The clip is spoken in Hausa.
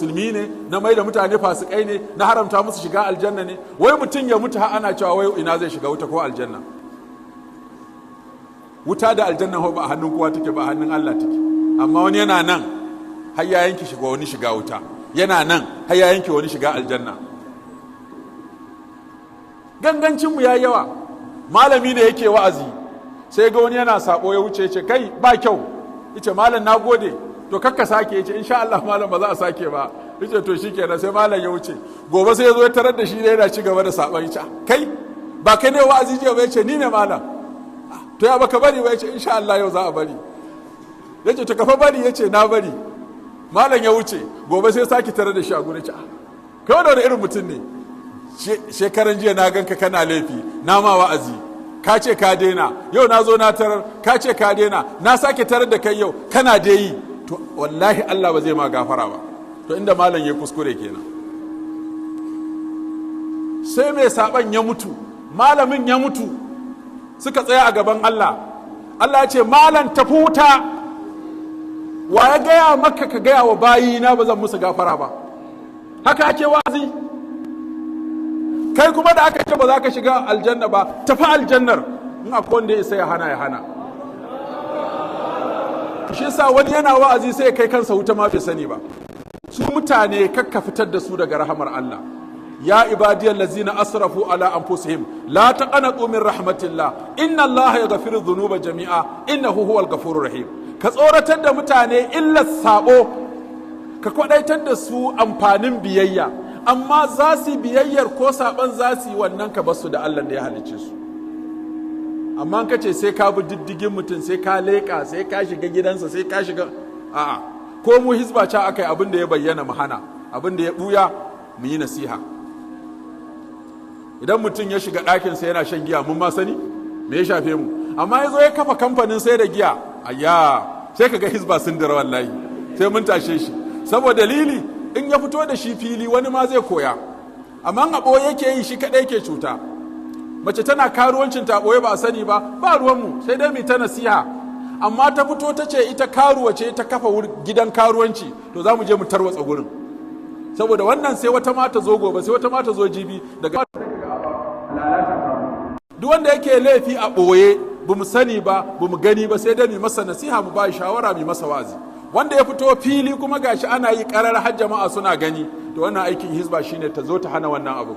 musulmi ne, na mai da mutane fasikai ne, na haramta musu shiga aljanna ne. Wai mutum ya mutu har ana cewa wai ina zai shiga wuta ko aljanna. Wuta da aljanna ba a hannun kowa take ba, a hannun Allah take. Amma wani yana nan har ya yanke shiga wani shiga wuta, yana nan har ya yanke wani shiga aljanna. Gangancinmu ya yawa. Malami ne yake wa'azi, sai ga wani yana sabo ya wuce, ce kai ba kyau, yace malam na gode, to kakka sake, yace insha Allah malam ba za a sake ba, yace to shikenan, sai malam ya wuce. Gobe sai ya zo ya tarar da shi da yana ci gaba da sabon, yace kai ba kai ne wa'azi je ba, yace ni ne malam. To ya baka bari ba, yace insha Allah yau za a bari. Yace to kafa bari, yace na bari. Malam ya wuce, gobe sai sake tarar da shi a gurin, yace kai wani irin mutum ne, shekaran jiya na ganka kana laifi, na ma wa'azi, ka ce ka daina, yau na zo na tarar, ka ce ka daina, na sake tarar da kai yau, kana dai yi. To wallahi Allah ba zai ma gafara ba. To inda malam ya kuskure kenan. Sai mai saban ya mutu, malamin ya mutu, suka tsaya a gaban Allah. Allah ya ce malam tafi wuta, wa ya gaya maka ka gaya wa bayina ba zan musu gafara ba. Haka ake wazi. Kai kuma da aka ce ba za ka shiga aljanna ba, tafi aljannar. In akwai wanda ya sai ya hana. Shi yasa wani yana wa'azi sai ya kai kansa wuta ma bai sani ba. Su mutane kakka fitar da su daga rahamar Allah. Ya ibadiyal lazina asrafu ala anfusihim la taqnatu min rahmatillah inna Allah yaghfiru dhunuba jami'a innahu huwal ghafurur rahim. Ka tsoratar da mutane illa sabo, ka kwadaitar da su amfanin biyayya, amma za su biyayyar ko saban za su yi wannan ka basu da Allah da ya halicce su. Amma ka ce sai ka bi diddigin mutum, sai ka leƙa, sai ka shiga gidansa, sai ka shiga, a'a, ko mu hizba ca akai abin da ya bayyana mu hana, abin da ya buya mu yi nasiha. Idan mutum ya shiga ɗakinsa yana shan giya mun ma sani me ya shafe mu, amma ya zo ya kafa kamfanin sai da giya, ayya sai ka ga hizba sun dira wallahi, sai mun tashe shi. Saboda dalili in ya fito da shi fili wani ma zai koya, amma a ɓoye yake yi shi kaɗai ke cuta. Mace tana karuwancin ta ɓoye ba a sani ba, ba ruwanmu, sai dai mu ta nasiha. Amma ta fito ta ce ita karuwa ce, ta kafa gidan karuwanci, to za mu je mu tarwatsa gurin. Saboda wannan sai wata mata zo gobe, sai wata mata zo jibi, daga duk wanda yake laifi a ɓoye ba mu sani ba, ba mu gani ba, sai dai mu masa nasiha, mu ba shawara, mu masa wazi. Wanda ya fito fili kuma gashi ana yi karar har jama'a suna gani, to wannan aikin hizba shine ta zo ta hana wannan abu.